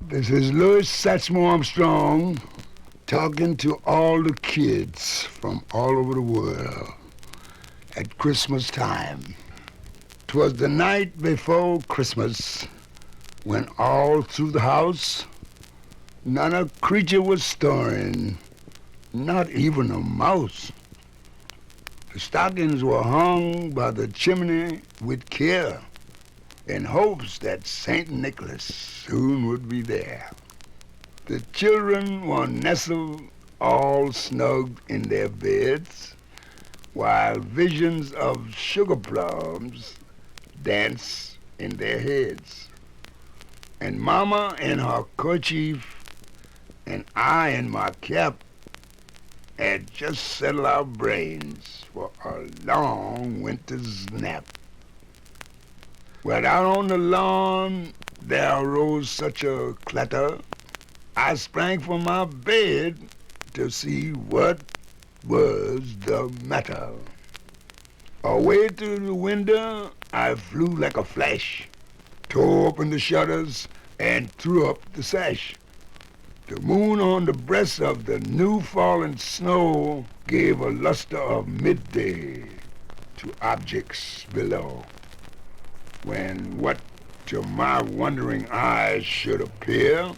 This is Louis Satchmo Armstrong talking to all the kids from all over the world at Christmas time. 'Twas the night before Christmas when all through the house not a creature was stirring, not even a mouse. The stockings were hung by the chimney with care in hopes that St. Nicholas soon would be there. The children were nestled all snug in their beds, while visions of sugar plums danced in their heads. And Mama in her kerchief and I in my cap had just settled our brains for a long winter's nap. Well, out on the lawn there arose such a clatter, I sprang from my bed to see what was the matter. Away to the window I flew like a flash, tore open the shutters and threw up the sash. The moon on the breast of the new-fallen snow gave a luster of midday to objects below, when what to my wondering eyes should appear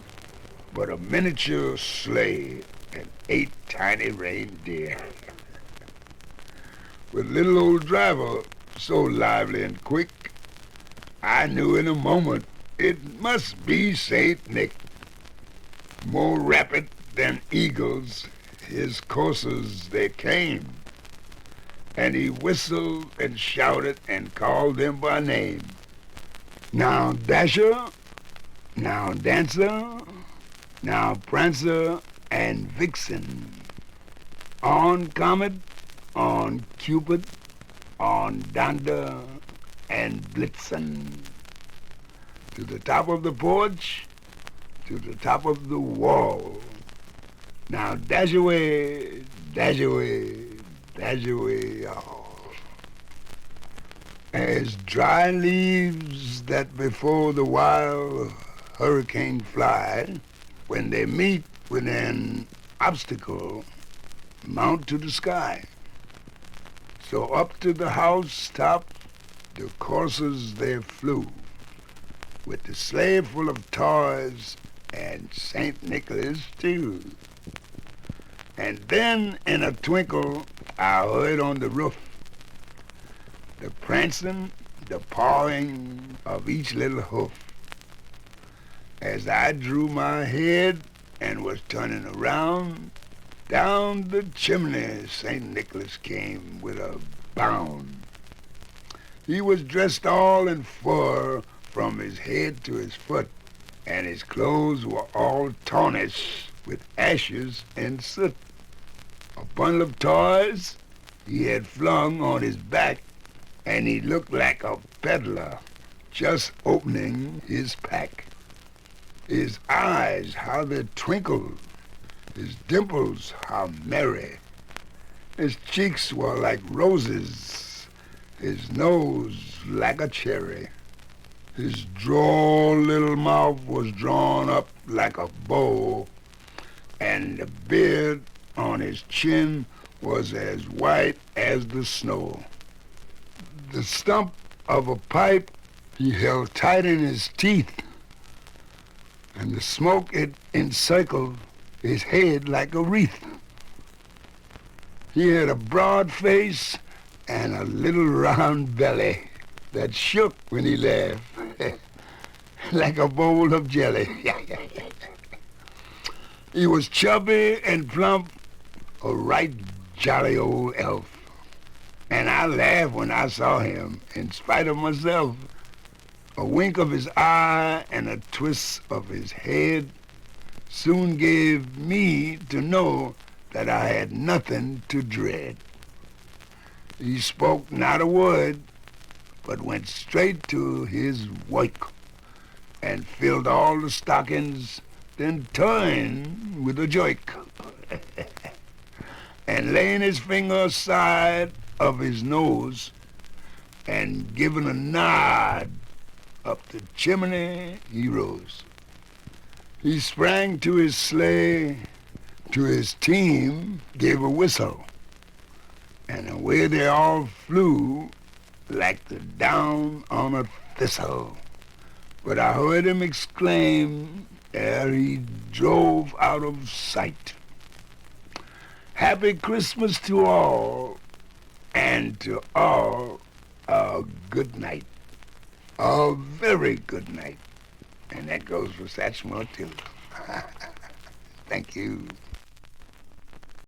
but a miniature sleigh and 8 tiny reindeer, with little old driver so lively and quick, I knew in a moment it must be Saint Nick. More rapid than eagles, his coursers they came, and he whistled and shouted and called them by name. Now Dasher, now Dancer, now Prancer and Vixen, on Comet, on Cupid, on Donder and Blitzen, to the top of the porch, to the top of the wall. Now dash away, dash away, dash away all. As dry leaves that before the wild hurricane fly, when they meet with an obstacle, mount to the sky. So up to the house top the coursers they flew, with the sleigh full of toys and St. Nicholas too. And then in a twinkle I heard on the roof the prancing, the pawing of each little hoof. As I drew my head and was turning around, down the chimney St. Nicholas came with a bound. He was dressed all in fur from his head to his foot, and his clothes were all tarnished with ashes and soot. A bundle of toys he had flung on his back, and he looked like a peddler just opening his pack. His eyes, how they twinkled, his dimples, how merry. His cheeks were like roses, his nose like a cherry. His droll little mouth was drawn up like a bow, and the beard on his chin was as white as the snow. The stump of a pipe he held tight in his teeth, and the smoke it encircled his head like a wreath. He had a broad face and a little round belly that shook when he laughed, like a bowl of jelly. He was chubby and plump, a right jolly old elf. And I laughed when I saw him, in spite of myself. A wink of his eye and a twist of his head soon gave me to know that I had nothing to dread. He spoke not a word, but went straight to his work and filled all the stockings, then turned with a jerk. And laying his finger aside of his nose and giving a nod up the chimney he rose. He sprang to his sleigh, to his team, gave a whistle, and away they all flew like the down on a thistle. But I heard him exclaim ere he drove out of sight, "Happy Christmas to all, and to all a good night, a very good night." And that goes for Satchmo too. Thank you.